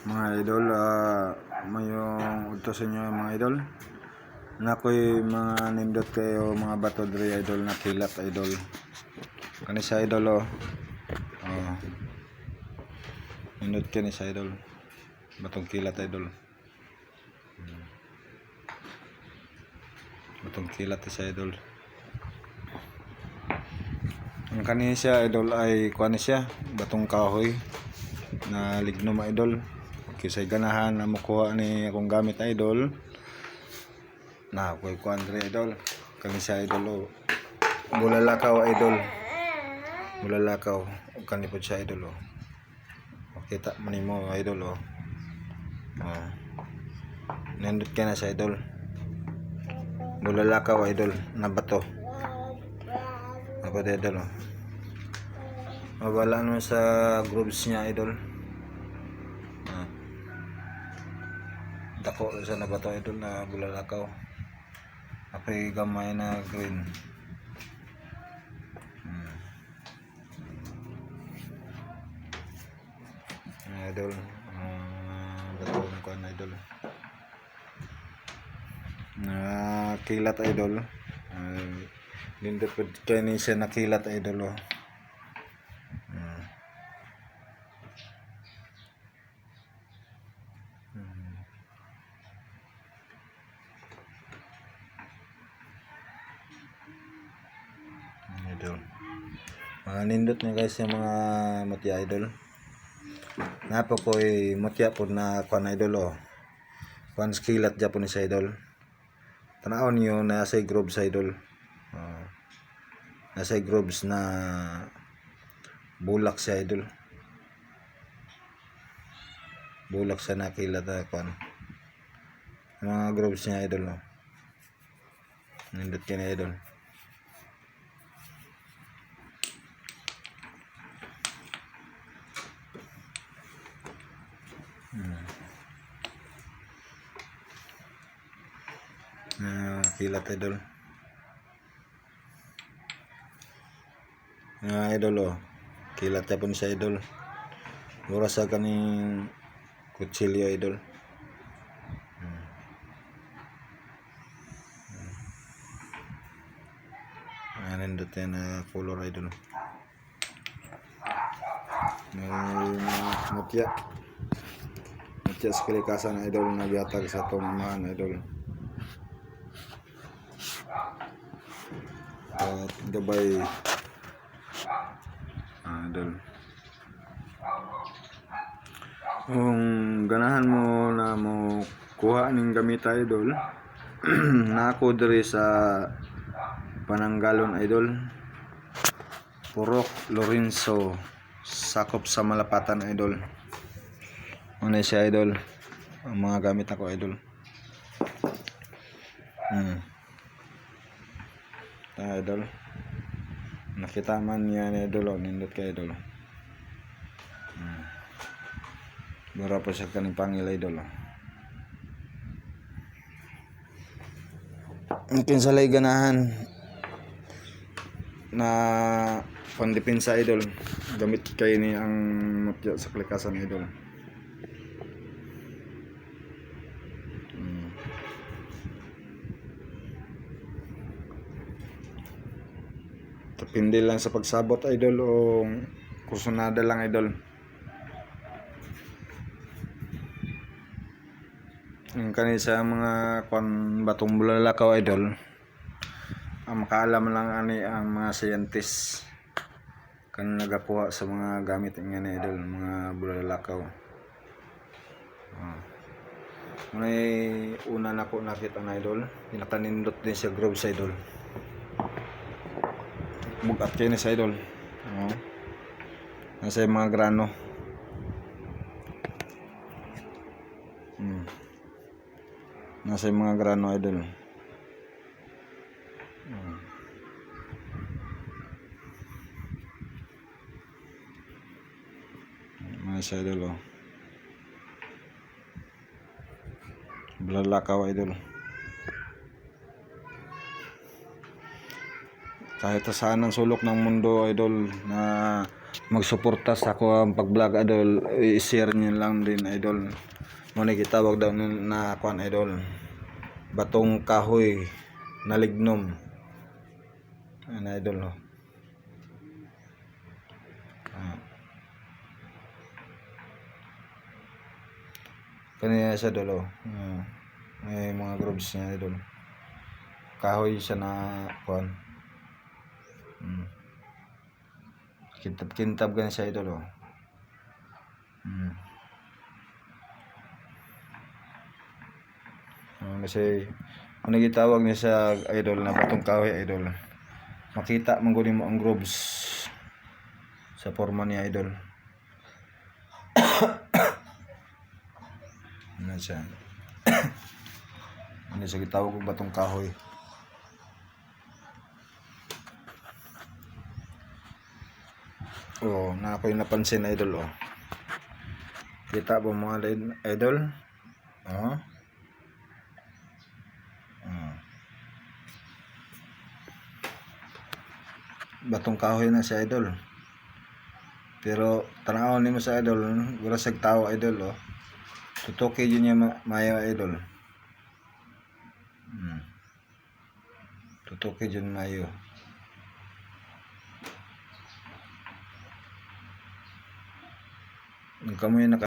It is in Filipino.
Mga idol, mayong udto sa inyo mga idol. Nakoy mga nindot kayo mga bato diri idol na kilat idol. Kani sa idol nindot kani sa idol. Batong kilat idol. Batong kilat sa idol. Ang kani siya idol ay kuan siya, batong kahoy na lignom idol. Kisay ganahan na makuha ni akong gamit idol na kuan diri idol. Kani siya idol bulalakaw idol, bulalakaw kani po siya idol makita mo nimo idol nindot ka na siya idol, bulalakaw idol na bato idol mabala naman sa grooves niya idol. Dako sa nabato idol na bulalakaw apay gamay na green. Idol bato ng kuan idol na kilat idol. Lindot po kayo ni siya nakilat idol idol. Mga nindot na guys yung mga mutya idol. Napo ko'y mutya po na kuan idol kuan skilat Japon sa idol. Tanaon niyo nasa grooves idol. Nasa grooves na bulak siya idol. Bulak siya nakilat kuan. Mga grooves niya idol nindot kini idol. Kilat idol. Idol kilat Japon siya idol. Mura sa kaning kutsilyo idol. Nindot yan na color idol. Mutya sa kalikasan idol na biatag sa tumahan idol. At gabay idol. Kung ganahan mo na mo kuha ning gamita idol na ako diri sa Pananggalon idol, Purok Lorenzo, sakop sa Malapatan idol. Ano siya idol, ang mga gamit ako idol. Idol nakita man yan idol nindot ka idol. Mura pa siya kaning pangil idol. Mungkin sa lay ganahan na pandepensa idol, gamit kayo ni ang mutya sa kalikasan idol. Depende lang sa pagsabot idol o kursunada lang idol. Ang kanisa mga batong bulalakaw idol, ang makaalam lang ani ang mga scientist kan nagakuha sa mga gamit nga ni idol, mga bulalakaw. May una na ko nakita na idol, pinakanindot din siya grooves idol. Bugat kayo ni sa idol. Nasa mga grano. Nasa mga grano idol. Nasa idol bulalakaw idol. Kahit saan ang sulok ng mundo idol na magsuporta sa ako ang pag-vlog idol, i-share niyo lang din idol. Muna gitawag daw na kuan idol, batong kahoy na lignom. Ano idol oh. Kanya siya idol oh. May mga grooves niya idol. Kahoy siya na kuan. Kintab ganyan siya idol oh. Kasi ano gitawag niya sa idol na batong kahoy idol. Makita man gud mo ang grooves sa forma niya idol. Ano siya? Ano siya gitawag og batong kahoy. Oh, na ako yung napansin idol oh. Kita ba mga idol? Oh. Batong kahoy na siya idol. Pero tanawon nimo sa idol, wala sag tao idol oh. Tutuki yun niya mayo idol. Tutuki yun mayo. Nagkamoy na